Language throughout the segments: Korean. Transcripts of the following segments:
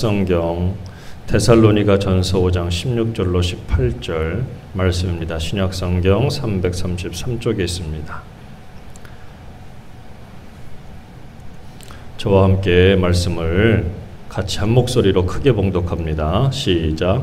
신약성경 데살로니가전서 5장 16절로 18절 말씀입니다. 신약성경 333쪽에 있습니다. 저와 함께 말씀을 같이 한 목소리로 크게 봉독합니다. 시작.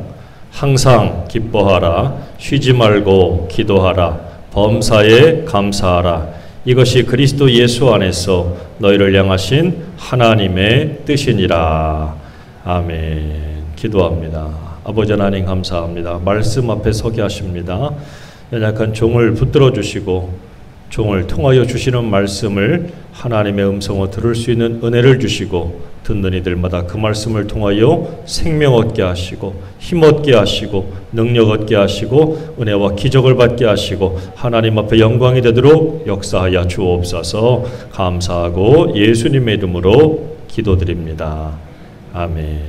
항상 기뻐하라, 쉬지 말고 기도하라, 범사에 감사하라. 이것이 그리스도 예수 안에서 너희를 향하신 하나님의 뜻이니라. 아멘. 기도합니다. 아버지 하나님 감사합니다. 말씀 앞에 서게 하십니다. 연약한 종을 붙들어 주시고 종을 통하여 주시는 말씀을 하나님의 음성을 들을 수 있는 은혜를 주시고 듣는 이들마다 그 말씀을 통하여 생명 얻게 하시고 힘 얻게 하시고 능력 얻게 하시고 은혜와 기적을 받게 하시고 하나님 앞에 영광이 되도록 역사하여 주옵소서. 감사하고 예수님의 이름으로 기도드립니다. 아멘.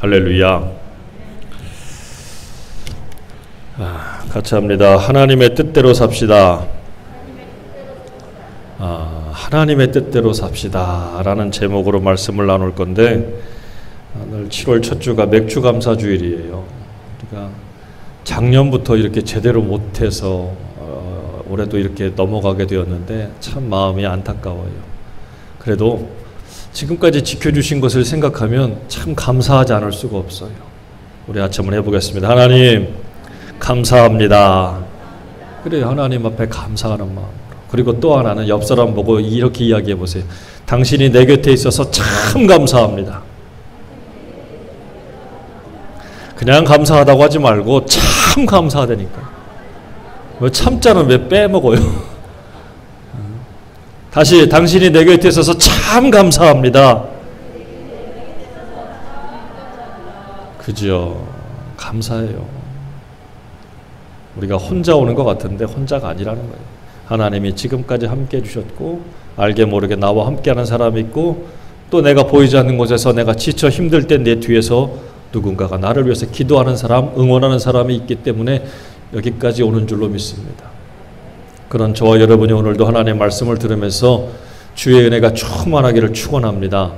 할렐루야. 같이 합니다. 하나님의 뜻대로 삽시다. 하나님의 뜻대로 삽시다 라는 제목으로 말씀을 나눌 건데, 오늘 7월 첫 주가 맥주 감사 주일이에요. 우리가 작년부터 이렇게 제대로 못해서 올해도 이렇게 넘어가게 되었는데 참 마음이 안타까워요. 그래도 지금까지 지켜주신 것을 생각하면 참 감사하지 않을 수가 없어요. 우리 아침 한번 해보겠습니다. 하나님 감사합니다. 그래, 하나님 앞에 감사하는 마음으로. 그리고 또 하나는 옆 사람 보고 이렇게 이야기해 보세요. 당신이 내 곁에 있어서 참 감사합니다. 그냥 감사하다고 하지 말고 참 감사하다니까. 왜 참자는 왜 빼먹어요? 다시, 당신이 내 곁에 있어서 참 감사합니다. 그죠? 감사해요. 우리가 혼자 오는 것 같은데 혼자가 아니라는 거예요. 하나님이 지금까지 함께 해주셨고, 알게 모르게 나와 함께하는 사람이 있고, 또 내가 보이지 않는 곳에서 내가 지쳐 힘들 때 내 뒤에서 누군가가 나를 위해서 기도하는 사람, 응원하는 사람이 있기 때문에 여기까지 오는 줄로 믿습니다. 그런 저와 여러분이 오늘도 하나님의 말씀을 들으면서 주의 은혜가 충만하기를 축원합니다.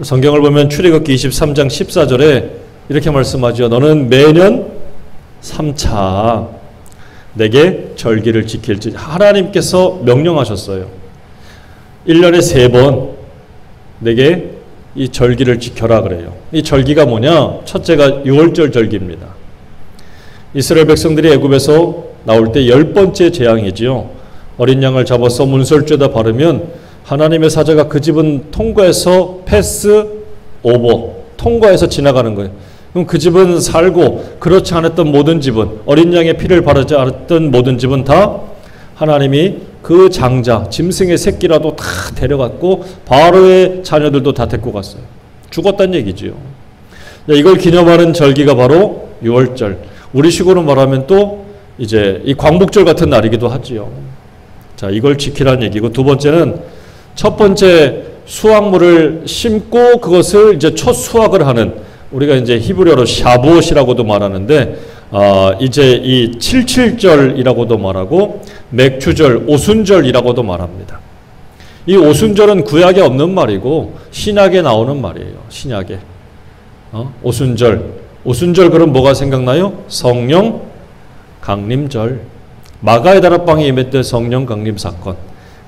성경을 보면 출애굽기 23장 14절에 이렇게 말씀하죠. 너는 매년 3차 내게 절기를 지킬지. 하나님께서 명령하셨어요. 1년에 3번 내게 이 절기를 지켜라 그래요. 이 절기가 뭐냐? 첫째가 유월절 절기입니다. 이스라엘 백성들이 애굽에서 나올 때 10번째 재앙이지요. 어린 양을 잡아서 문설주에다 바르면 하나님의 사자가 그 집은 통과해서 패스 오버, 통과해서 지나가는 거예요. 그럼 그 집은 살고, 그렇지 않았던 모든 집은, 어린 양의 피를 바르지 않았던 모든 집은 다 하나님이 그 장자, 짐승의 새끼라도 다 데려갔고 바로의 자녀들도 다 데리고 갔어요. 죽었다는 얘기지요. 이걸 기념하는 절기가 바로 유월절. 우리식으로 말하면 또 이제 이 광복절 같은 날이기도 하지요. 자, 이걸 지키라는 얘기고, 두 번째는 첫 번째 수확물을 심고 그것을 이제 첫 수확을 하는, 우리가 이제 히브리어로 샤부엇이라고도 말하는데, 이제 이 77절이라고도 말하고 맥추절, 오순절이라고도 말합니다. 이 오순절은 구약에 없는 말이고 신약에 나오는 말이에요. 신약에. 오순절 그럼 뭐가 생각나요? 성령 강림절. 마가의 다락방에 임했던 성령 강림 사건.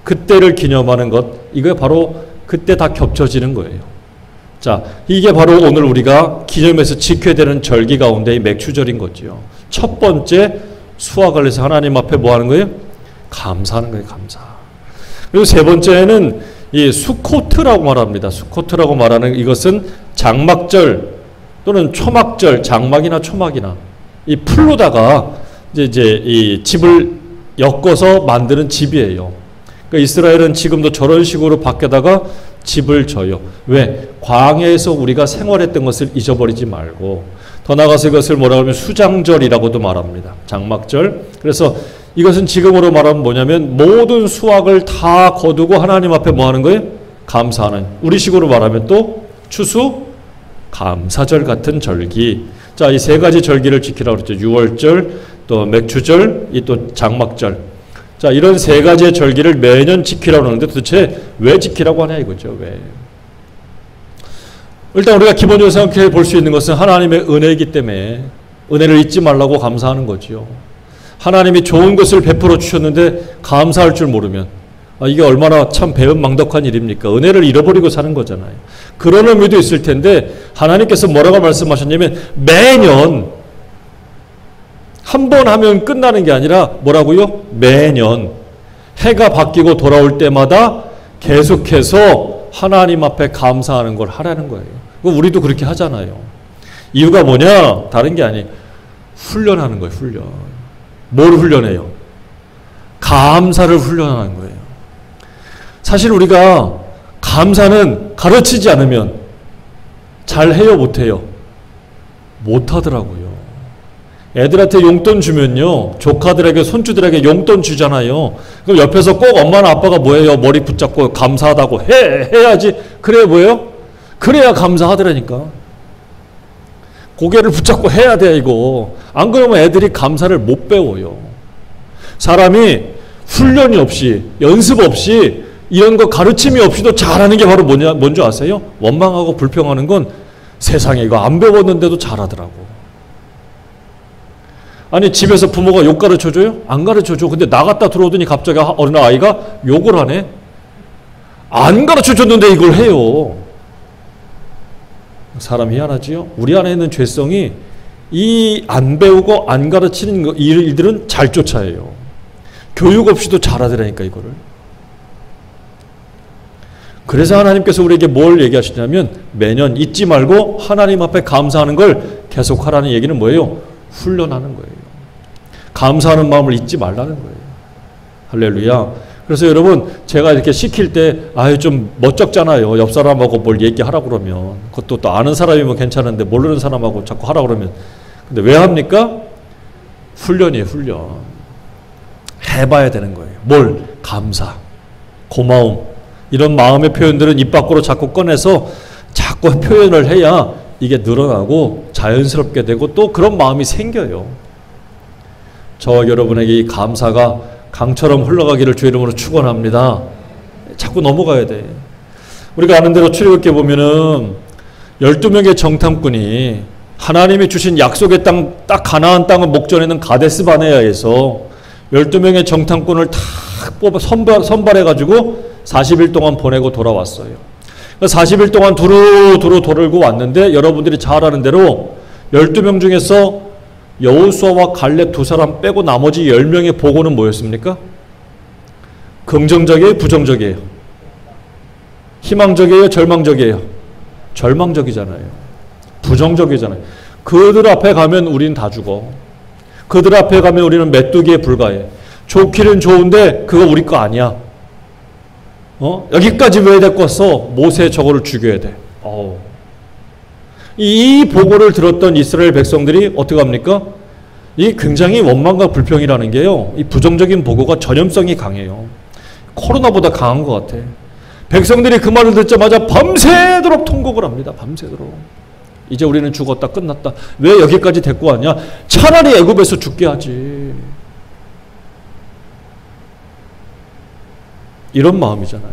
그때를 기념하는 것, 이게 바로 그때 다 겹쳐지는 거예요. 자, 이게 바로 오늘 우리가 기념해서 지켜야 되는 절기 가운데 이 맥추절인 거지요. 첫 번째 수확을 해서 하나님 앞에 뭐 하는 거예요? 감사하는 거예요. 감사. 그리고 세 번째는 이 수코트라고 말합니다. 수코트라고 말하는 이것은 장막절 또는 초막절, 장막이나 초막이나 이 풀로다가 이제 이 집을 엮어서 만드는 집이에요. 그러니까 이스라엘은 지금도 저런 식으로 밖에다가 집을 져요. 왜? 광야에서 우리가 생활했던 것을 잊어버리지 말고, 더 나아가서 이것을 뭐라고 하면 수장절이라고도 말합니다. 장막절. 그래서 이것은 지금으로 말하면 뭐냐면 모든 수확을 다 거두고 하나님 앞에 뭐 하는 거예요? 감사하는. 우리식으로 말하면 또 추수 감사절 같은 절기. 자, 이 세 가지 절기를 지키라고 그랬죠. 유월절, 또 맥추절, 이 또 장막절. 자, 이런 세 가지의 절기를 매년 지키라고 하는데 도대체 왜 지키라고 하냐 이거죠. 왜? 일단 우리가 기본적으로 생각해 볼 수 있는 것은 하나님의 은혜이기 때문에 은혜를 잊지 말라고 감사하는 거지요. 하나님이 좋은 것을 베풀어 주셨는데 감사할 줄 모르면 이게 얼마나 참 배은망덕한 일입니까? 은혜를 잃어버리고 사는 거잖아요. 그런 의미도 있을 텐데 하나님께서 뭐라고 말씀하셨냐면 매년 한 번 하면 끝나는 게 아니라 뭐라고요? 매년 해가 바뀌고 돌아올 때마다 계속해서 하나님 앞에 감사하는 걸 하라는 거예요. 우리도 그렇게 하잖아요. 이유가 뭐냐? 다른 게 아니에요. 훈련하는 거예요. 훈련. 뭘 훈련해요? 감사를 훈련하는 거예요. 사실 우리가 감사는 가르치지 않으면 잘해요? 못해요? 못하더라고요. 애들한테 용돈 주면요, 조카들에게 손주들에게 용돈 주잖아요. 그럼 옆에서 꼭 엄마나 아빠가 뭐예요? 머리 붙잡고 감사하다고 해야지. 그래야 뭐예요? 그래야 감사하더라니까. 고개를 붙잡고 해야 돼 이거. 안 그러면 애들이 감사를 못 배워요. 사람이 훈련이 없이 연습 없이 이런 거 가르침이 없이도 잘하는 게 바로 뭔지 아세요? 원망하고 불평하는 건 세상에 이거 안 배웠는데도 잘하더라고. 아니 집에서 부모가 욕 가르쳐줘요? 안 가르쳐줘. 근데 나갔다 들어오더니 갑자기 어린 아이가 욕을 하네. 안 가르쳐줬는데 이걸 해요. 사람 희한하지요? 우리 안에 있는 죄성이 이 안 배우고 안 가르치는 일들은 잘 쫓아해요. 교육 없이도 잘하더라니까 이거를. 그래서 하나님께서 우리에게 뭘 얘기하시냐면 매년 잊지 말고 하나님 앞에 감사하는 걸 계속하라는 얘기는 뭐예요? 훈련하는 거예요. 감사하는 마음을 잊지 말라는 거예요. 할렐루야. 그래서 여러분 제가 이렇게 시킬 때 좀 멋쩍잖아요. 옆 사람하고 뭘 얘기하라고 그러면. 그것도 또 아는 사람이면 괜찮은데 모르는 사람하고 자꾸 하라고 그러면. 근데 왜 합니까? 훈련이에요. 훈련. 해봐야 되는 거예요. 뭘? 감사, 고마움. 이런 마음의 표현들은 입 밖으로 자꾸 꺼내서 자꾸 표현을 해야 이게 늘어나고 자연스럽게 되고 또 그런 마음이 생겨요. 저와 여러분에게 이 감사가 강처럼 흘러가기를 주의 이름으로 축원합니다. 자꾸 넘어가야 돼. 우리가 아는 대로 출애굽기에 보면은 12명의 정탐꾼이 하나님이 주신 약속의 땅, 딱 가나안 땅을 목전에 있는 가데스 바네아에서 12명의 정탐꾼을 다 뽑아 선발해가지고 40일 동안 보내고 돌아왔어요. 40일 동안 두루두루 돌고 왔는데 여러분들이 잘 아는 대로 12명 중에서 여호수아와 갈렙 두 사람 빼고 나머지 10명의 보고는 뭐였습니까? 긍정적이에요? 부정적이에요? 희망적이에요? 절망적이에요? 절망적이잖아요. 부정적이잖아요. 그들 앞에 가면 우린 다 죽어. 그들 앞에 가면 우리는 메뚜기에 불과해. 좋기는 좋은데 그거 우리 거 아니야. 여기까지 왜 데리고 왔어? 모세 저거를 죽여야 돼. 이 보고를 들었던 이스라엘 백성들이 어떻게 합니까? 이 굉장히 원망과 불평이라는 게요. 이 부정적인 보고가 전염성이 강해요. 코로나보다 강한 것 같아. 백성들이 그 말을 듣자마자 밤새도록 통곡을 합니다. 밤새도록. 이제 우리는 죽었다. 끝났다. 왜 여기까지 데리고 왔냐? 차라리 애굽에서 죽게 하지. 이런 마음이잖아요.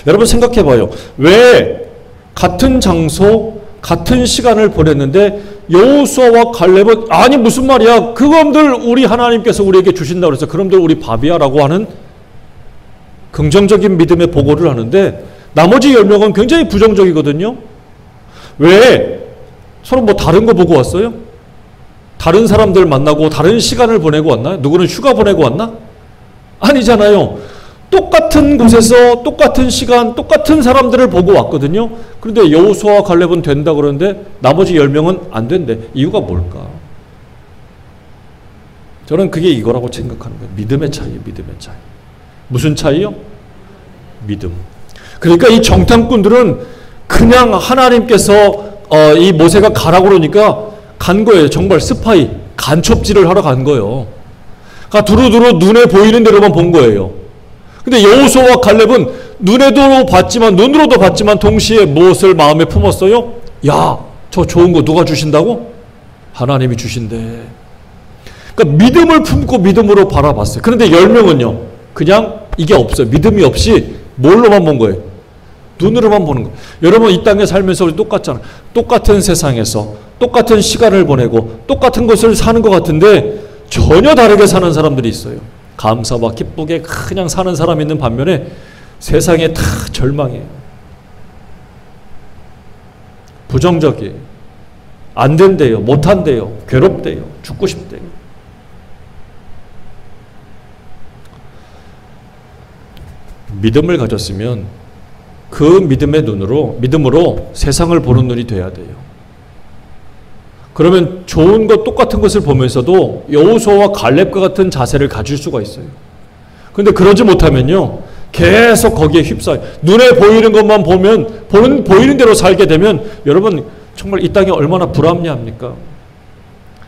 여러분 생각해봐요. 왜 같은 장소, 같은 시간을 보냈는데 여호수아와 갈렙은 아니 무슨 말이야? 그놈들 우리 하나님께서 우리에게 주신다고 그래서 그놈들 우리 밥이야라고 하는 긍정적인 믿음의 보고를 하는데 나머지 10명은 굉장히 부정적이거든요. 왜? 서로 뭐 다른 거 보고 왔어요? 다른 사람들 만나고 다른 시간을 보내고 왔나요? 누구는 휴가 보내고 왔나? 아니잖아요. 똑같은 곳에서 똑같은 시간 똑같은 사람들을 보고 왔거든요. 그런데 여호수아와 갈렙은 된다 그러는데 나머지 10명은 안 된대. 이유가 뭘까? 저는 그게 이거라고 생각하는 거예요. 믿음의 차이예요. 믿음의 차이. 무슨 차이요? 믿음. 그러니까 이 정탐꾼들은 그냥 하나님께서 이 모세가 가라고 그러니까 간 거예요. 정말 스파이, 간첩질을 하러 간 거예요. 그러니까 두루두루 눈에 보이는 대로만 본 거예요. 근데 여호수아와 갈렙은 눈으로도 봤지만 동시에 무엇을 마음에 품었어요? 야, 저 좋은 거 누가 주신다고? 하나님이 주신대. 그러니까 믿음을 품고 믿음으로 바라봤어요. 그런데 10명은요. 그냥 이게 없어요. 믿음이 없이 뭘로만 본 거예요? 눈으로만 보는 거예요. 여러분 이 땅에 살면서 우리 똑같잖아요. 똑같은 세상에서 똑같은 시간을 보내고 똑같은 것을 사는 것 같은데 전혀 다르게 사는 사람들이 있어요. 감사와 기쁘게 그냥 사는 사람이 있는 반면에 세상에 다 절망이에요. 부정적이에요. 안 된대요. 못한대요. 괴롭대요. 죽고 싶대요. 믿음을 가졌으면 그 믿음으로 세상을 보는 눈이 돼야 돼요. 그러면 좋은 것 똑같은 것을 보면서도 여호수아와 갈렙과 같은 자세를 가질 수가 있어요. 그런데 그러지 못하면요. 계속 거기에 휩싸여. 눈에 보이는 것만 보면 보이는 대로 살게 되면 여러분 정말 이 땅이 얼마나 불합리합니까?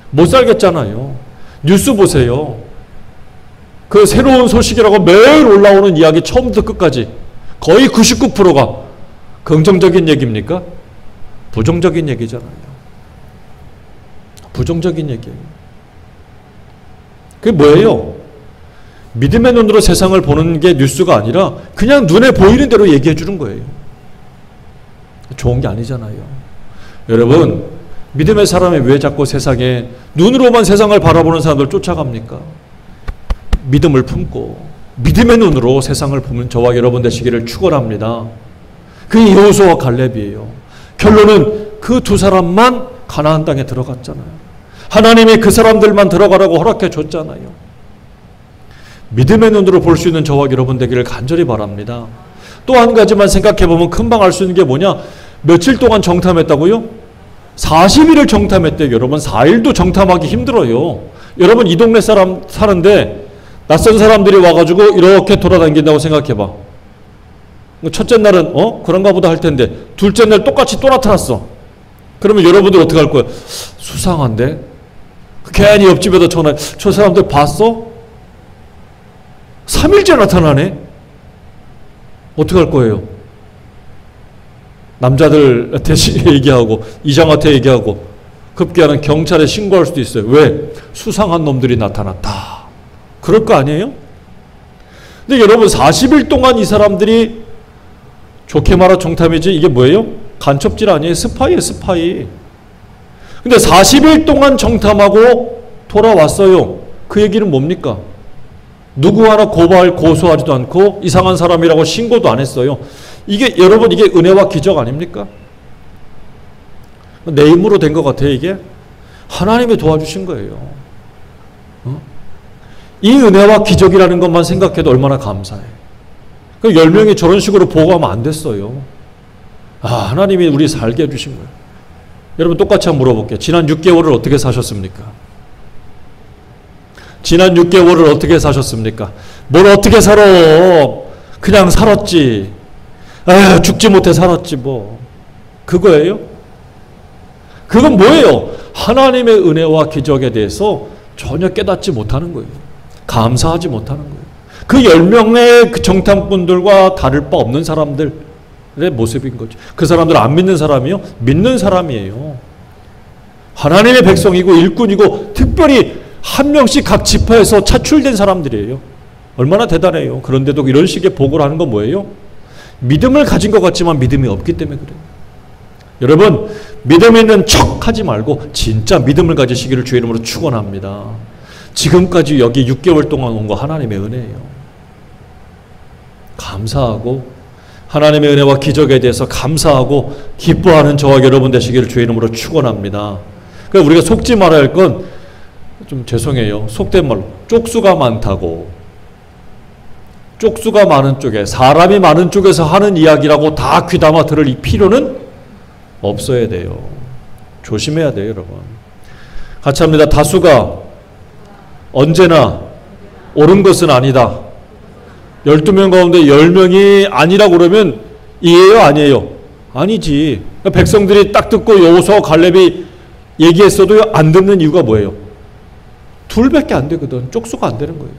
못 살겠잖아요. 뉴스 보세요. 그 새로운 소식이라고 매일 올라오는 이야기 처음부터 끝까지 거의 99%가 긍정적인 얘기입니까? 부정적인 얘기잖아요. 부정적인 얘기예요. 그게 뭐예요? 믿음의 눈으로 세상을 보는 게 뉴스가 아니라 그냥 눈에 보이는 대로 얘기해 주는 거예요. 좋은 게 아니잖아요. 여러분, 믿음의 사람이 왜 자꾸 세상에 눈으로만 세상을 바라보는 사람들 쫓아갑니까? 믿음을 품고 믿음의 눈으로 세상을 보면 저와 여러분 되시기를 축원합니다. 그게 여호수아와 갈렙이에요. 결론은 그 두 사람만 가나안 땅에 들어갔잖아요. 하나님이 그 사람들만 들어가라고 허락해 줬잖아요. 믿음의 눈으로 볼 수 있는 저와 여러분 되기를 간절히 바랍니다. 또 한 가지만 생각해 보면 금방 알 수 있는 게 뭐냐? 며칠 동안 정탐했다고요? 40일을 정탐했대요. 여러분 4일도 정탐하기 힘들어요. 여러분 이 동네 사람 사는데 낯선 사람들이 와가지고 이렇게 돌아다닌다고 생각해봐. 첫째 날은 그런가 보다 할 텐데 둘째 날 똑같이 또 나타났어. 그러면 여러분들 어떻게 할 거예요? 수상한데? 괜히 옆집에다 전화해. 저 사람들 봤어? 3일째 나타나네? 어떻게 할 거예요? 남자들한테 얘기하고 이장한테 얘기하고 급기야는 경찰에 신고할 수도 있어요. 왜? 수상한 놈들이 나타났다. 그럴 거 아니에요? 근데 여러분 40일 동안 이 사람들이 좋게 말하 정탐이지 이게 뭐예요? 간첩질 아니에요? 스파이예요, 스파이. 근데 40일 동안 정탐하고 돌아왔어요. 그 얘기는 뭡니까? 누구 하나 고소하지도 않고 이상한 사람이라고 신고도 안 했어요. 이게 여러분 이게 은혜와 기적 아닙니까? 내 힘으로 된 것 같아요. 이게 하나님이 도와주신 거예요. 이 은혜와 기적이라는 것만 생각해도 얼마나 감사해. 그 10명이 저런 식으로 보고하면 안 됐어요. 하나님이 우리 살게 해주신 거예요. 여러분 똑같이 한번 물어볼게요. 지난 6개월을 어떻게 사셨습니까? 지난 6개월을 어떻게 사셨습니까? 뭘 어떻게 살아? 그냥 살았지. 죽지 못해 살았지 뭐. 그거예요? 그건 뭐예요? 하나님의 은혜와 기적에 대해서 전혀 깨닫지 못하는 거예요. 감사하지 못하는 거예요. 그 10명의 그 정탐꾼들과 다를 바 없는 사람들의 모습인 거죠. 그 사람들 안 믿는 사람이요? 믿는 사람이에요. 하나님의 백성이고 일꾼이고 특별히 한 명씩 각 지파에서 차출된 사람들이에요. 얼마나 대단해요. 그런데도 이런 식의 보고를 하는 건 뭐예요? 믿음을 가진 것 같지만 믿음이 없기 때문에 그래요. 여러분 믿음 있는 척 하지 말고 진짜 믿음을 가지시기를 주의 이름으로 축원합니다. 지금까지 여기 6개월 동안 온 거 하나님의 은혜예요. 감사하고 하나님의 은혜와 기적에 대해서 감사하고 기뻐하는 저와 여러분 되시기를 주의 이름으로 축원합니다. 그러니까 우리가 속지 말아야 할 건 좀 죄송해요. 속된 말로 쪽수가 많다고 쪽수가 많은 쪽에 사람이 많은 쪽에서 하는 이야기라고 다 귀담아 들을 이 필요는 없어야 돼요. 조심해야 돼요, 여러분. 같이 합니다. 다수가 언제나 옳은 것은 아니다. 12명 가운데 10명이 아니라고 그러면 이해요, 아니에요? 아니지. 백성들이 딱 듣고 여호수아와 갈렙이 얘기했어도 안 듣는 이유가 뭐예요? 둘밖에 안 되거든. 쪽수가 안 되는 거예요.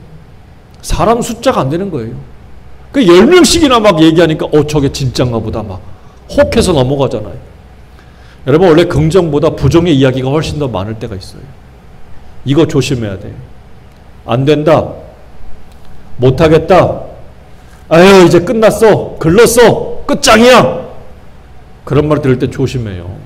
사람 숫자가 안 되는 거예요. 그 10명씩이나 막 얘기하니까 저게 진짠가 보다 막 혹해서 넘어가잖아요. 여러분 원래 긍정보다 부정의 이야기가 훨씬 더 많을 때가 있어요. 이거 조심해야 돼요. 안 된다. 못하겠다. 이제 끝났어. 글렀어. 끝장이야. 그런 말 들을 때 조심해요.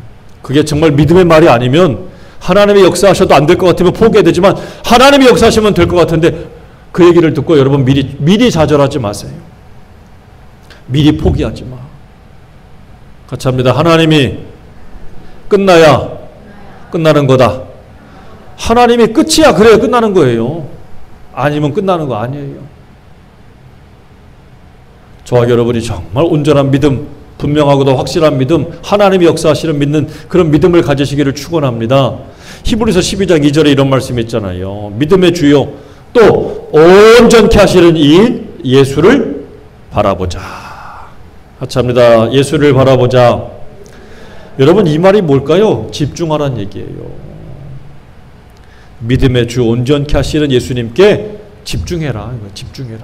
그게 정말 믿음의 말이 아니면 하나님의 역사하셔도 안 될 것 같으면 포기해야 되지만 하나님이 역사하시면 될 것 같은데 그 얘기를 듣고 여러분 미리 좌절하지 마세요. 미리 포기하지 마. 같이 합니다. 하나님이 끝나야 끝나는 거다. 하나님이 끝이야 그래야 끝나는 거예요. 아니면 끝나는 거 아니에요. 저와 여러분이 정말 온전한 믿음, 분명하고도 확실한 믿음, 하나님이 역사하시는 믿는 그런 믿음을 가지시기를 축원합니다. 히브리서 12장 2절에 이런 말씀이 있잖아요. 믿음의 주요 또 온전케 하시는 이인 예수를 바라보자. 같이 합니다. 예수를 바라보자. 여러분 이 말이 뭘까요? 집중하라는 얘기예요. 믿음의 주 온전케 하시는 예수님께 집중해라. 집중해라.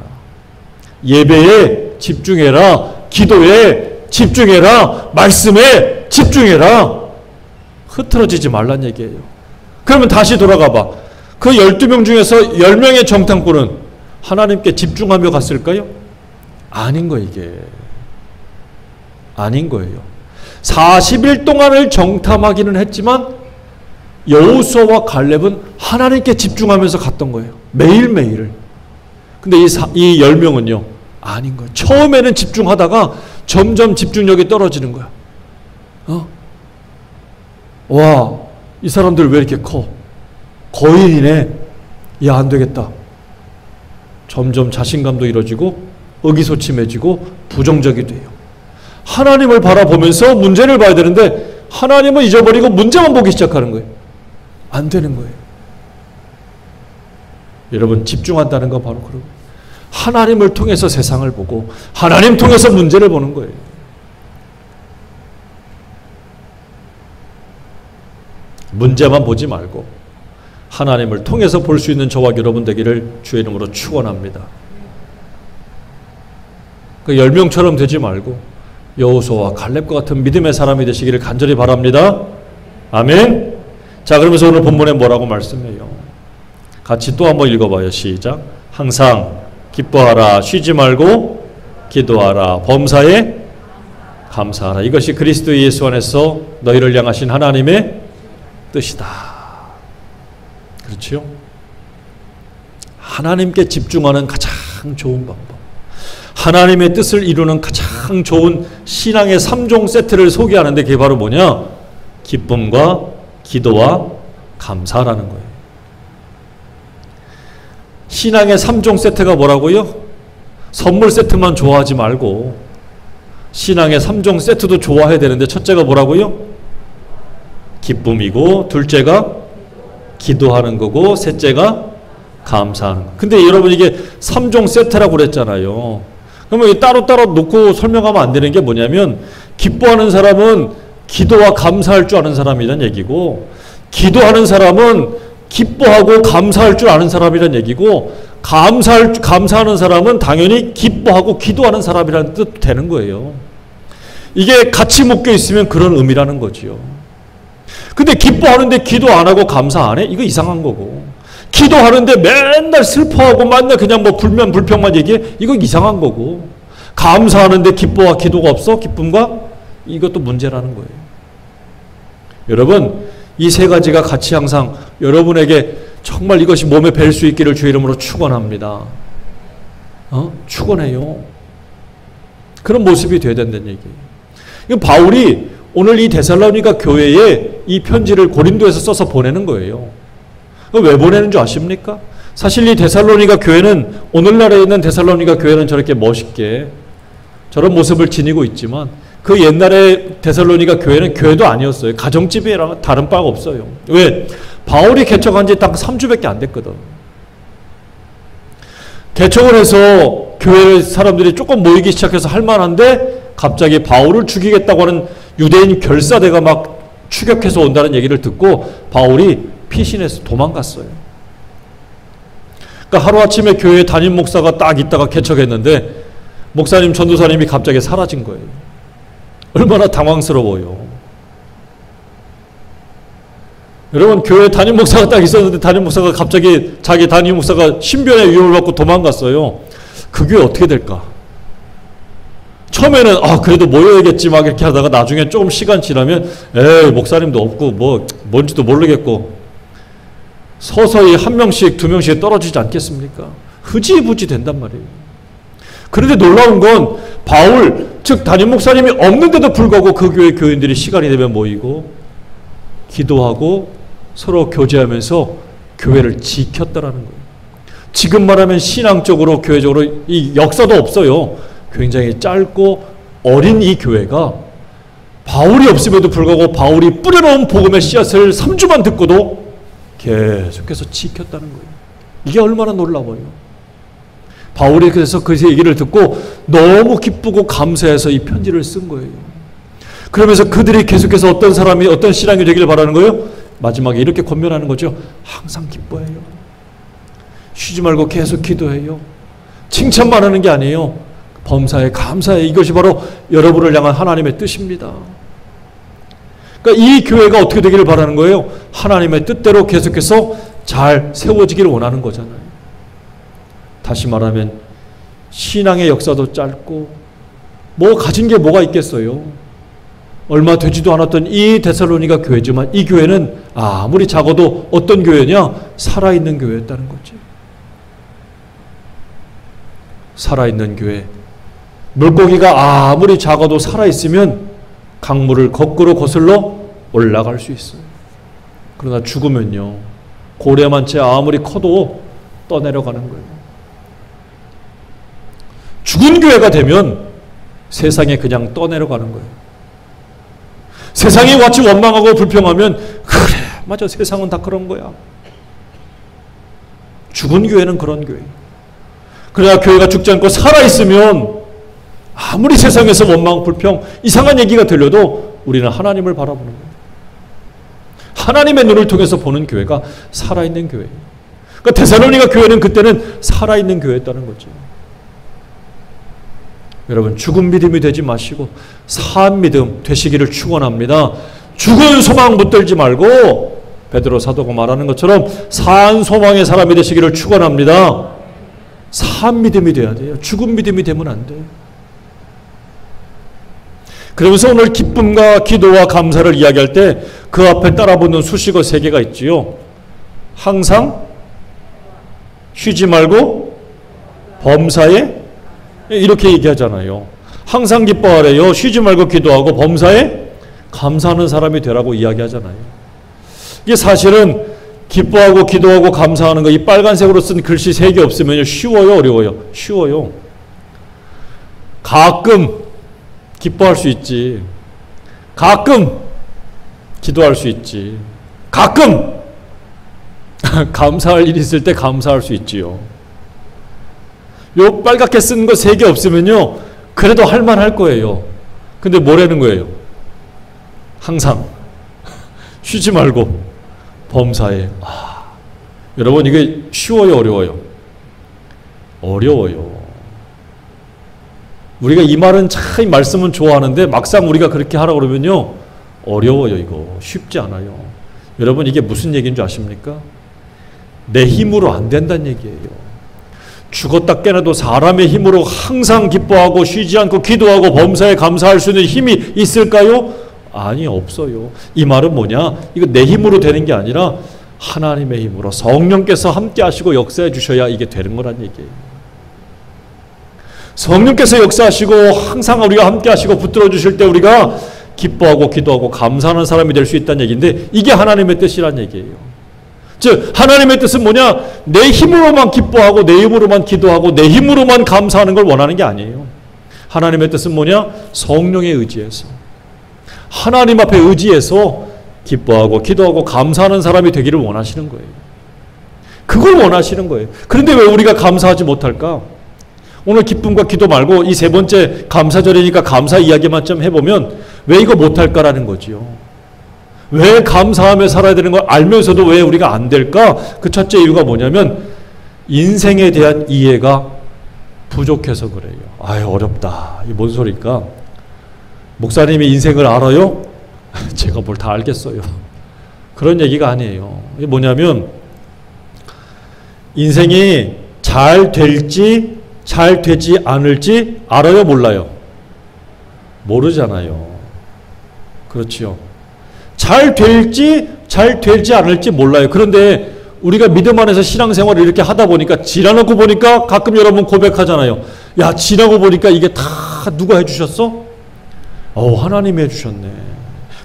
예배에 집중해라. 기도에 집중해라. 말씀에 집중해라. 흐트러지지 말란 얘기예요. 그러면 다시 돌아가 봐. 그 12명 중에서 10명의 정탐꾼은 하나님께 집중하며 갔을까요? 아닌 거 이게. 아닌 거예요. 40일 동안을 정탐하기는 했지만 여호수아와 갈렙은 하나님께 집중하면서 갔던 거예요. 매일매일을. 근데 이 10명은요. 아닌 거예요. 처음에는 집중하다가 점점 집중력이 떨어지는 거야. 와, 이 사람들 왜 이렇게 커? 거인이네. 야, 안 되겠다. 점점 자신감도 잃어지고 의기소침해지고 부정적이 돼요. 하나님을 바라보면서 문제를 봐야 되는데 하나님은 잊어버리고 문제만 보기 시작하는 거예요. 안 되는 거예요. 여러분 집중한다는 건 바로 그런 거예요. 하나님을 통해서 세상을 보고 하나님 통해서 문제를 보는 거예요. 문제만 보지 말고 하나님을 통해서 볼 수 있는 저와 여러분 되기를 주의 이름으로 축원합니다. 그 10명처럼 되지 말고 여호수아와 갈렙과 같은 믿음의 사람이 되시기를 간절히 바랍니다. 아멘. 자, 그러면서 오늘 본문에 뭐라고 말씀해요? 같이 또 한번 읽어봐요. 시작. 항상 기뻐하라. 쉬지 말고 기도하라. 범사에 감사하라. 이것이 그리스도 예수 안에서 너희를 향하신 하나님의 뜻이다. 그렇죠? 하나님께 집중하는 가장 좋은 방법. 하나님의 뜻을 이루는 가장 좋은 신앙의 3종 세트를 소개하는데 그게 바로 뭐냐? 기쁨과 기도와 감사라는 거예요. 신앙의 3종 세트가 뭐라고요? 선물 세트만 좋아하지 말고 신앙의 3종 세트도 좋아해야 되는데 첫째가 뭐라고요? 기쁨이고 둘째가 기도하는 거고 셋째가 감사하는 거. 근데 여러분 이게 3종 세트라고 그랬잖아요. 그러면 따로따로 놓고 설명하면 안 되는 게 뭐냐면 기뻐하는 사람은 기도와 감사할 줄 아는 사람이란 얘기고 기도하는 사람은 기뻐하고 감사할 줄 아는 사람이란 얘기고 감사하는 사람은 당연히 기뻐하고 기도하는 사람이라는 뜻 되는 거예요. 이게 같이 묶여 있으면 그런 의미라는 거지요. 근데 기뻐하는데 기도 안 하고 감사 안 해? 이거 이상한 거고. 기도하는데 맨날 슬퍼하고 맨날 그냥 뭐 불평만 얘기해? 이거 이상한 거고. 감사하는데 기뻐와 기도가 없어? 기쁨과? 이것도 문제라는 거예요. 여러분 이 세 가지가 같이 항상 여러분에게 정말 이것이 몸에 뵐 수 있기를 주의 이름으로 축원합니다. 축원해요. 그런 모습이 돼야 된다는 얘기예요. 바울이 오늘 이 데살로니가 교회에 이 편지를 고린도에서 써서 보내는 거예요. 왜 보내는 줄 아십니까? 사실 이 데살로니가 교회는 오늘날에 있는 데살로니가 교회는 저렇게 멋있게 저런 모습을 지니고 있지만 그 옛날에 데살로니가 교회는 교회도 아니었어요. 가정집이랑 다른 바가 없어요. 왜? 바울이 개척한 지 딱 3주밖에 안 됐거든. 개척을 해서 교회 사람들이 조금 모이기 시작해서 할만한데 갑자기 바울을 죽이겠다고 하는 유대인 결사대가 막 추격해서 온다는 얘기를 듣고 바울이 피신해서 도망갔어요. 그러니까 하루아침에 교회 담임 목사가 딱 있다가 개척했는데 목사님, 전도사님이 갑자기 사라진 거예요. 얼마나 당황스러워요. 여러분 교회 담임 목사가 딱 있었는데 담임 목사가 갑자기 자기 담임 목사가 신변의 위협을 받고 도망갔어요. 그 교회 어떻게 될까? 처음에는 그래도 모여야겠지 막 이렇게 하다가 나중에 조금 시간 지나면 목사님도 없고 뭔지도 모르겠고 서서히 한 명씩 두 명씩 떨어지지 않겠습니까? 흐지부지 된단 말이에요. 그런데 놀라운 건 바울 즉 담임 목사님이 없는데도 불구하고 그 교회 교인들이 시간이 되면 모이고 기도하고 서로 교제하면서 교회를 지켰다라는 거예요. 지금 말하면 신앙적으로 교회적으로 이 역사도 없어요. 굉장히 짧고 어린 이 교회가 바울이 없음에도 불구하고 바울이 뿌려놓은 복음의 씨앗을 3주만 듣고도 계속해서 지켰다는 거예요. 이게 얼마나 놀라워요. 바울이 그래서 그 얘기를 듣고 너무 기쁘고 감사해서 이 편지를 쓴 거예요. 그러면서 그들이 계속해서 어떤 사람이 어떤 신앙이 되기를 바라는 거예요. 마지막에 이렇게 권면하는 거죠. 항상 기뻐해요. 쉬지 말고 계속 기도해요. 칭찬만 하는 게 아니에요. 범사에 감사해. 이것이 바로 여러분을 향한 하나님의 뜻입니다. 그러니까 이 교회가 어떻게 되기를 바라는 거예요? 하나님의 뜻대로 계속해서 잘 세워지기를 원하는 거잖아요. 다시 말하면 신앙의 역사도 짧고 가진 게 뭐가 있겠어요? 얼마 되지도 않았던 이 데살로니가 교회지만 이 교회는 아무리 작아도 어떤 교회냐? 살아있는 교회였다는 거죠. 살아있는 교회. 물고기가 아무리 작아도 살아있으면 강물을 거꾸로 거슬러 올라갈 수 있어요. 그러나 죽으면요. 고래만 채 아무리 커도 떠내려가는 거예요. 죽은 교회가 되면 세상에 그냥 떠내려가는 거예요. 세상이 같이 원망하고 불평하면 그래 맞아 세상은 다 그런 거야. 죽은 교회는 그런 교회. 그러나 교회가 죽지 않고 살아있으면 아무리 세상에서 원망, 불평, 이상한 얘기가 들려도 우리는 하나님을 바라보는 거예요. 하나님의 눈을 통해서 보는 교회가 살아있는 교회예요. 그러니까 데살로니가 교회는 그때는 살아있는 교회였다는 거죠. 여러분 죽은 믿음이 되지 마시고 산 믿음 되시기를 축원합니다. 죽은 소망 붙들지 말고 베드로 사도가 말하는 것처럼 산 소망의 사람이 되시기를 축원합니다. 산 믿음이 돼야 돼요. 죽은 믿음이 되면 안 돼요. 그러면서 오늘 기쁨과 기도와 감사를 이야기할 때 그 앞에 따라붙는 수식어 3개가 있지요. 항상, 쉬지 말고, 범사에, 이렇게 얘기하잖아요. 항상 기뻐하래요. 쉬지 말고 기도하고 범사에 감사하는 사람이 되라고 이야기하잖아요. 이게 사실은 기뻐하고 기도하고 감사하는 거 이 빨간색으로 쓴 글씨 3개 없으면 쉬워요, 어려워요? 쉬워요. 가끔 기뻐할 수 있지. 가끔 기도할 수 있지. 가끔 감사할 일이 있을 때 감사할 수 있지요. 요 빨갛게 쓴 거 3개 없으면요 그래도 할만할 거예요. 근데 뭐라는 거예요? 항상 쉬지 말고 범사에. 여러분 이게 쉬워요, 어려워요? 어려워요. 우리가 이 말은 참 이 말씀은 좋아하는데 막상 우리가 그렇게 하라고 그러면요 어려워요. 이거 쉽지 않아요. 여러분 이게 무슨 얘기인 줄 아십니까? 내 힘으로 안 된다는 얘기예요. 죽었다 깨어나도 사람의 힘으로 항상 기뻐하고 쉬지 않고 기도하고 범사에 감사할 수 있는 힘이 있을까요? 아니 없어요. 이 말은 뭐냐? 이거 내 힘으로 되는 게 아니라 하나님의 힘으로 성령께서 함께 하시고 역사해 주셔야 이게 되는 거란 얘기예요. 성령께서 역사하시고 항상 우리가 함께 하시고 붙들어 주실 때 우리가 기뻐하고 기도하고 감사하는 사람이 될 수 있다는 얘기인데 이게 하나님의 뜻이란 얘기예요. 즉 하나님의 뜻은 뭐냐? 내 힘으로만 기뻐하고 내 힘으로만 기도하고 내 힘으로만 감사하는 걸 원하는 게 아니에요. 하나님의 뜻은 뭐냐? 성령에 의지해서 하나님 앞에 의지해서 기뻐하고 기도하고 감사하는 사람이 되기를 원하시는 거예요. 그걸 원하시는 거예요. 그런데 왜 우리가 감사하지 못할까? 오늘 기쁨과 기도 말고 이 3번째 감사절이니까 감사 이야기만 좀 해보면 왜 이거 못할까라는 거지요. 왜 감사하며 살아야 되는 걸 알면서도 왜 우리가 안 될까? 그 첫째 이유가 뭐냐면 인생에 대한 이해가 부족해서 그래요. 아유 어렵다. 이게 뭔 소리일까? 목사님이 인생을 알아요? 제가 뭘 다 알겠어요. 그런 얘기가 아니에요. 이게 뭐냐면 인생이 잘 될지 잘 되지 않을지 알아요, 몰라요? 모르잖아요. 그렇죠. 잘 될지 않을지 몰라요. 그런데 우리가 믿음 안에서 신앙생활을 이렇게 하다 보니까 지나놓고 보니까 가끔 여러분 고백하잖아요. 야, 지나고 보니까 이게 다 누가 해주셨어? 하나님이 해주셨네.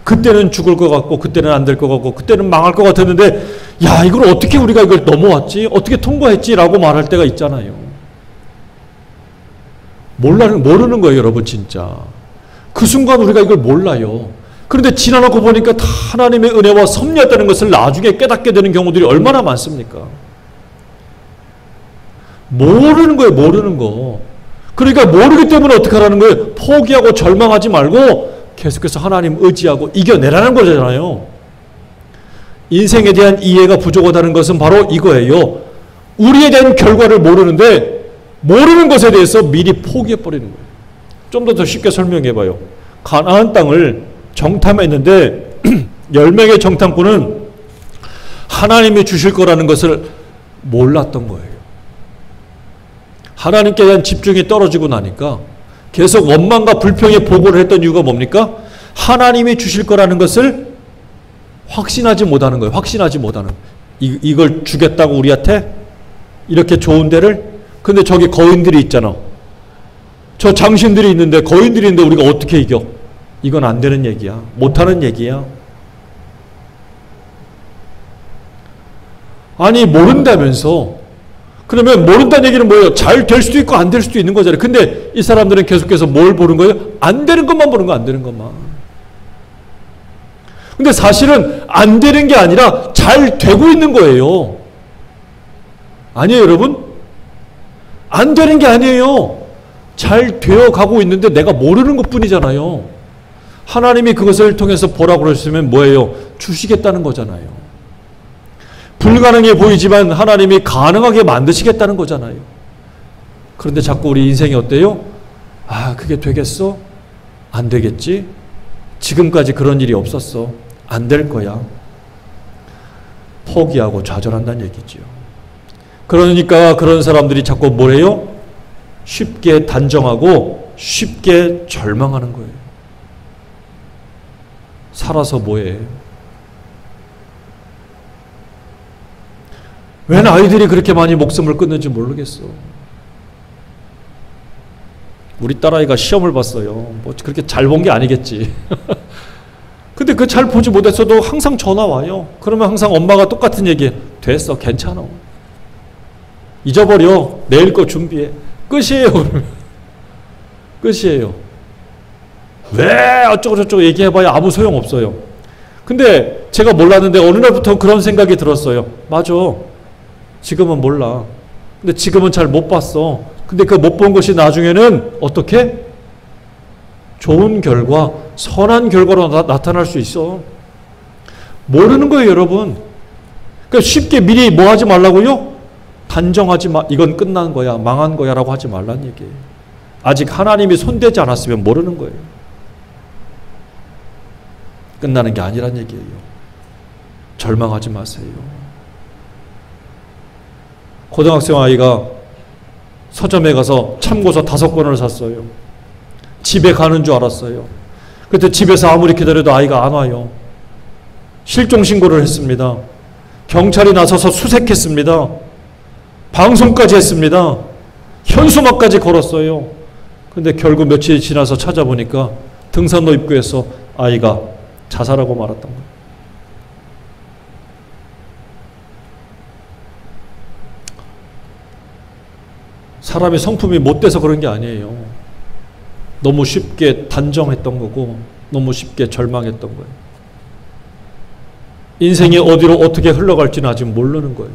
그때는 죽을 것 같고, 그때는 안 될 것 같고, 그때는 망할 것 같았는데, 야, 이걸 어떻게 우리가 이걸 넘어왔지? 어떻게 통과했지? 라고 말할 때가 있잖아요. 모르는 거예요, 여러분, 진짜. 그 순간 우리가 이걸 몰라요. 그런데 지나놓고 보니까 다 하나님의 은혜와 섭리였다는 것을 나중에 깨닫게 되는 경우들이 얼마나 많습니까? 모르는 거예요, 모르는 거. 그러니까 모르기 때문에 어떻게 하라는 거예요? 포기하고 절망하지 말고 계속해서 하나님 의지하고 이겨내라는 거잖아요. 인생에 대한 이해가 부족하다는 것은 바로 이거예요. 우리에 대한 결과를 모르는데 모르는 것에 대해서 미리 포기해버리는 거예요. 좀 더 쉽게 설명해봐요. 가나안 땅을 정탐했는데 10명의 정탐꾼은 하나님이 주실 거라는 것을 몰랐던 거예요. 하나님께 대한 집중이 떨어지고 나니까 계속 원망과 불평의 보고를 했던 이유가 뭡니까? 하나님이 주실 거라는 것을 확신하지 못하는 거예요. 확신하지 못하는. 이걸 주겠다고 우리한테? 이렇게 좋은 데를? 근데 저기 거인들이 있잖아. 저 장신들이 있는데, 거인들이 있는데 우리가 어떻게 이겨? 이건 안 되는 얘기야. 못하는 얘기야. 아니, 모른다면서. 그러면 모른다는 얘기는 뭐예요? 잘 될 수도 있고 안 될 수도 있는 거잖아요. 근데 이 사람들은 계속해서 뭘 보는 거예요? 안 되는 것만 보는 거, 안 되는 것만. 근데 사실은 안 되는 게 아니라 잘 되고 있는 거예요. 아니에요, 여러분? 안 되는 게 아니에요. 잘 되어 가고 있는데 내가 모르는 것 뿐이잖아요. 하나님이 그것을 통해서 보라고 그러시면 뭐예요? 주시겠다는 거잖아요. 불가능해 보이지만 하나님이 가능하게 만드시겠다는 거잖아요. 그런데 자꾸 우리 인생이 어때요? 아, 그게 되겠어? 안 되겠지? 지금까지 그런 일이 없었어. 안 될 거야. 포기하고 좌절한다는 얘기죠. 그러니까 그런 사람들이 자꾸 뭘 해요? 쉽게 단정하고 쉽게 절망하는 거예요. 살아서 뭐해? 웬 아이들이 그렇게 많이 목숨을 끊는지 모르겠어. 우리 딸아이가 시험을 봤어요. 뭐 그렇게 잘 본 게 아니겠지. 근데 그 잘 보지 못했어도 항상 전화 와요. 그러면 항상 엄마가 똑같은 얘기해. 됐어, 괜찮아. 잊어버려. 내일 거 준비해. 끝이에요. 그러면. 끝이에요. 왜 어쩌고저쩌고 얘기해봐야 아무 소용없어요. 근데 제가 몰랐는데 어느 날부터 그런 생각이 들었어요. 맞아. 지금은 몰라. 근데 지금은 잘 못 봤어. 근데 그 못 본 것이 나중에는 어떻게? 좋은 결과, 선한 결과로 나타날 수 있어. 모르는 거예요, 여러분. 그러니까 쉽게 미리 뭐 하지 말라고요? 단정하지 마. 이건 끝난 거야, 망한 거야 라고 하지 말란 얘기예요. 아직 하나님이 손대지 않았으면 모르는 거예요. 끝나는 게 아니란 얘기예요. 절망하지 마세요. 고등학생 아이가 서점에 가서 참고서 5권을 샀어요. 집에 가는 줄 알았어요. 그때 집에서 아무리 기다려도 아이가 안 와요. 실종 신고를 했습니다. 경찰이 나서서 수색했습니다. 방송까지 했습니다. 현수막까지 걸었어요. 근데 결국 며칠이 지나서 찾아보니까 등산로 입구에서 아이가 자살하고 말았던 거예요. 사람의 성품이 못돼서 그런 게 아니에요. 너무 쉽게 단정했던 거고 너무 쉽게 절망했던 거예요. 인생이 어디로 어떻게 흘러갈지는 아직 모르는 거예요.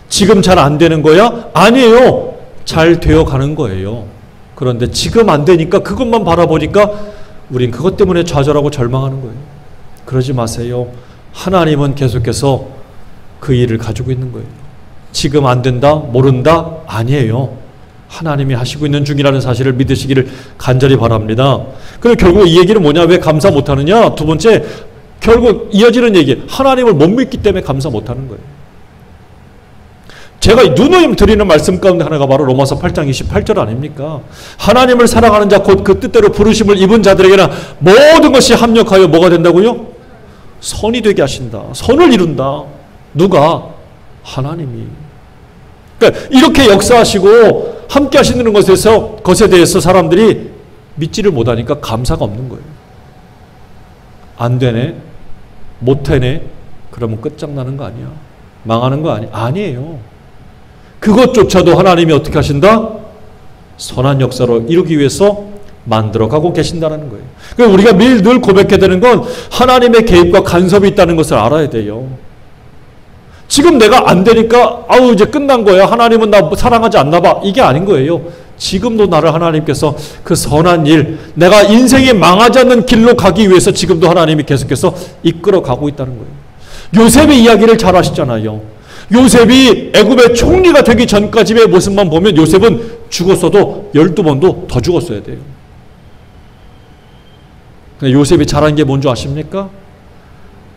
지금 잘 안 되는 거야? 아니에요. 잘 되어 가는 거예요. 그런데 지금 안 되니까 그것만 바라보니까 우린 그것 때문에 좌절하고 절망하는 거예요. 그러지 마세요. 하나님은 계속해서 그 일을 가지고 있는 거예요. 지금 안 된다? 모른다? 아니에요. 하나님이 하시고 있는 중이라는 사실을 믿으시기를 간절히 바랍니다. 그리고 결국 이 얘기는 뭐냐? 왜 감사 못하느냐? 두 번째, 결국 이어지는 얘기. 하나님을 못 믿기 때문에 감사 못하는 거예요. 제가 누누이 드리는 말씀 가운데 하나가 바로 로마서 8장 28절 아닙니까? 하나님을 사랑하는 자 곧 그 뜻대로 부르심을 입은 자들에게는 모든 것이 합력하여 뭐가 된다고요? 선이 되게 하신다. 선을 이룬다. 누가? 하나님이. 그러니까 이렇게 역사하시고 함께 하시는 것에 대해서 사람들이 믿지를 못하니까 감사가 없는 거예요. 안 되네, 못해네, 그러면 끝장나는 거 아니야? 망하는 거 아니야? 아니에요. 그것조차도 하나님이 어떻게 하신다? 선한 역사로 이루기 위해서 만들어가고 계신다는 거예요. 그러니까 우리가 늘 고백해야 되는 건 하나님의 개입과 간섭이 있다는 것을 알아야 돼요. 지금 내가 안 되니까 아우 이제 끝난 거야. 하나님은 나 사랑하지 않나 봐. 이게 아닌 거예요. 지금도 나를 하나님께서 그 선한 일, 내가 인생이 망하지 않는 길로 가기 위해서 지금도 하나님이 계속해서 이끌어 가고 있다는 거예요. 요셉의 이야기를 잘 아시잖아요. 요셉이 애굽의 총리가 되기 전까지의 모습만 보면 요셉은 죽었어도 12번도 더 죽었어야 돼요. 근데 요셉이 잘한 게 뭔지 아십니까?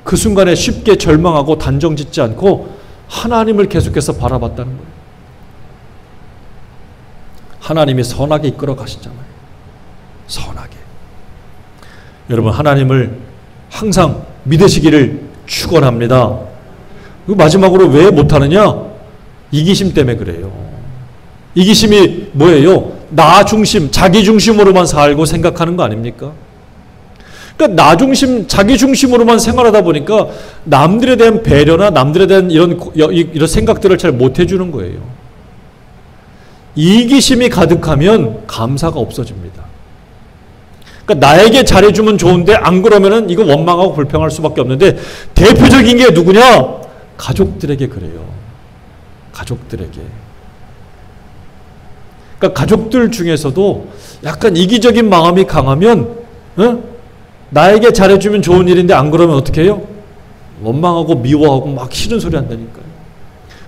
그 순간에 쉽게 절망하고 단정짓지 않고 하나님을 계속해서 바라봤다는 거예요. 하나님이 선하게 이끌어 가시잖아요. 선하게. 여러분, 하나님을 항상 믿으시기를 축원합니다. 마지막으로 왜 못하느냐? 이기심 때문에 그래요. 이기심이 뭐예요? 나 중심, 자기 중심으로만 살고 생각하는 거 아닙니까? 그러니까 나 중심, 자기 중심으로만 생활하다 보니까 남들에 대한 배려나 남들에 대한 이런 생각들을 잘 못 해주는 거예요. 이기심이 가득하면 감사가 없어집니다. 그러니까 나에게 잘해주면 좋은데 안 그러면은 이거 원망하고 불평할 수밖에 없는데 대표적인 게 누구냐? 가족들에게 그래요. 가족들에게. 그러니까 가족들 중에서도 약간 이기적인 마음이 강하면 나에게 잘해주면 좋은 일인데 안 그러면 어떻게 해요? 원망하고 미워하고 막 싫은 소리 한다니까요.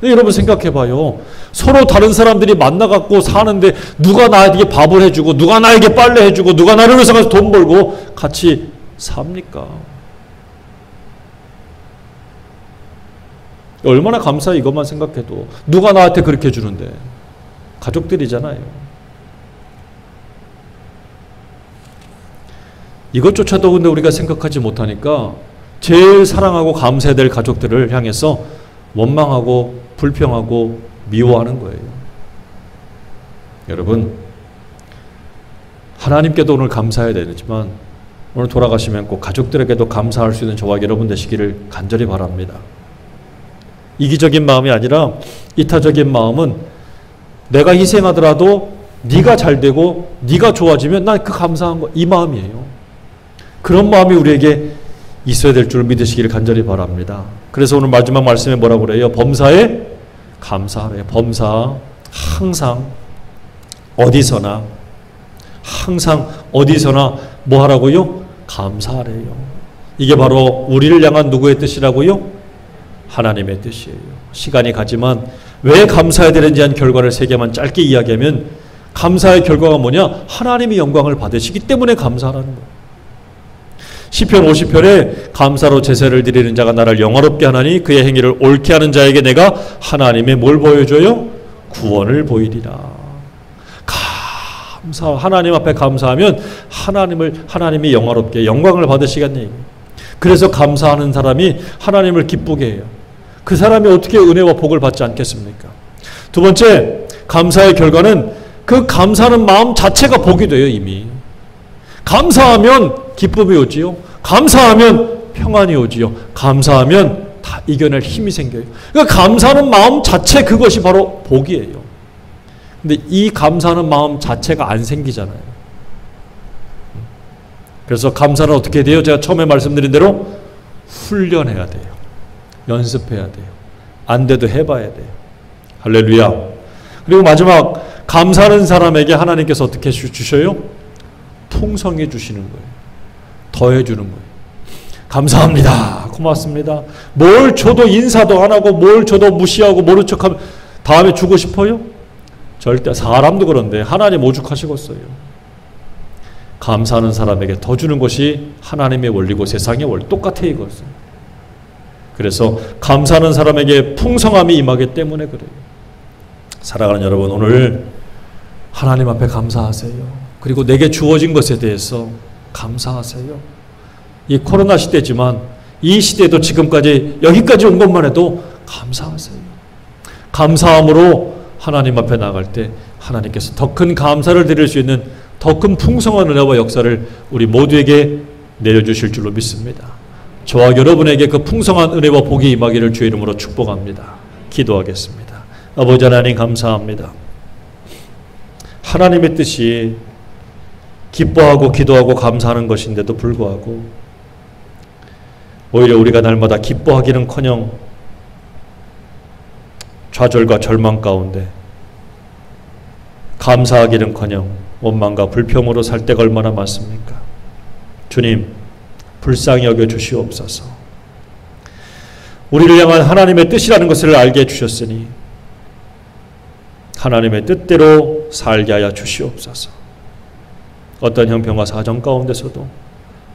여러분 생각해봐요. 서로 다른 사람들이 만나갖고 사는데 누가 나에게 밥을 해주고 누가 나에게 빨래 해주고 누가 나를 위해서 가서 돈 벌고 같이 삽니까? 얼마나 감사해. 이것만 생각해도 누가 나한테 그렇게 해주는데. 가족들이잖아요. 이것조차도 근데 우리가 생각하지 못하니까 제일 사랑하고 감사해야 될 가족들을 향해서 원망하고 불평하고 미워하는 거예요. 여러분, 하나님께도 오늘 감사해야 되지만 오늘 돌아가시면 꼭 가족들에게도 감사할 수 있는 저와 여러분 되시기를 간절히 바랍니다. 이기적인 마음이 아니라 이타적인 마음은 내가 희생하더라도 네가 잘 되고 네가 좋아지면 난 그 감사한 거, 이 마음이에요. 그런 마음이 우리에게 있어야 될 줄 믿으시기를 간절히 바랍니다. 그래서 오늘 마지막 말씀에 뭐라고 그래요? 범사에 감사하래요. 범사. 항상 어디서나 뭐 하라고요? 감사하래요. 이게 바로 우리를 향한 누구의 뜻이라고요? 하나님의 뜻이에요. 시간이 가지만 왜 감사해야 되는지 한 결과를 세 개만 짧게 이야기하면 감사의 결과가 뭐냐? 하나님이 영광을 받으시기 때문에 감사하라는 거예요. 시편 50편에 감사로 제사를 드리는 자가 나를 영화롭게 하나니 그의 행위를 옳게 하는 자에게 내가 하나님의 뭘 보여줘요? 구원을 보이리라. 하나님 앞에 감사하면 하나님이 영화롭게 영광을 받으시겠니? 그래서 감사하는 사람이 하나님을 기쁘게 해요. 그 사람이 어떻게 은혜와 복을 받지 않겠습니까? 두 번째, 감사의 결과는 그 감사하는 마음 자체가 복이 돼요. 이미 감사하면 기쁨이 오지요. 감사하면 평안이 오지요. 감사하면 다 이겨낼 힘이 생겨요. 그러니까 감사하는 마음 자체, 그것이 바로 복이에요. 근데 이 감사하는 마음 자체가 안 생기잖아요. 그래서 감사는 어떻게 돼요? 제가 처음에 말씀드린 대로 훈련해야 돼요. 연습해야 돼요. 안 돼도 해봐야 돼요. 할렐루야. 그리고 마지막, 감사하는 사람에게 하나님께서 어떻게 주셔요? 풍성해 주시는 거예요. 더해 주는 거예요. 감사합니다. 고맙습니다. 뭘 줘도 인사도 안 하고 뭘 줘도 무시하고 모른 척하면 다음에 주고 싶어요? 절대. 사람도 그런데 하나님 오죽하시겠어요. 감사하는 사람에게 더 주는 것이 하나님의 원리고 세상의 원리. 똑같아요, 이것은. 그래서 감사하는 사람에게 풍성함이 임하기 때문에 그래요. 사랑하는 여러분, 오늘 하나님 앞에 감사하세요. 그리고 내게 주어진 것에 대해서 감사하세요. 이 코로나 시대지만 이 시대도 지금까지 여기까지 온 것만 해도 감사하세요. 감사함으로 하나님 앞에 나갈 때 하나님께서 더 큰 감사를 드릴 수 있는 더 큰 풍성한 은혜와 역사를 우리 모두에게 내려주실 줄로 믿습니다. 저와 여러분에게 그 풍성한 은혜와 복이 임하기를 주의 이름으로 축복합니다. 기도하겠습니다. 아버지 하나님 감사합니다. 하나님의 뜻이 기뻐하고 기도하고 감사하는 것인데도 불구하고 오히려 우리가 날마다 기뻐하기는커녕 좌절과 절망 가운데 감사하기는커녕 원망과 불평으로 살 때가 얼마나 많습니까? 주님, 불쌍히 여겨 주시옵소서. 우리를 향한 하나님의 뜻이라는 것을 알게 해주셨으니 하나님의 뜻대로 살게 하여 주시옵소서. 어떤 형편과 사정 가운데서도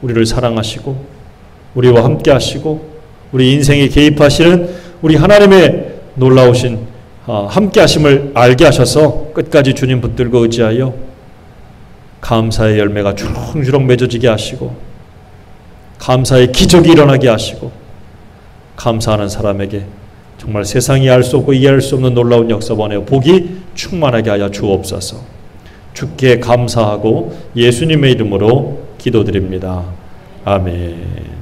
우리를 사랑하시고 우리와 함께 하시고 우리 인생에 개입하시는 우리 하나님의 놀라우신 함께 하심을 알게 하셔서 끝까지 주님 붙들고 의지하여 감사의 열매가 주렁주렁 맺어지게 하시고 감사의 기적이 일어나게 하시고 감사하는 사람에게 정말 세상이 알 수 없고 이해할 수 없는 놀라운 역사와 은혜와 복이 충만하게 하여 주옵소서. 주께 감사하고 예수님의 이름으로 기도드립니다. 아멘.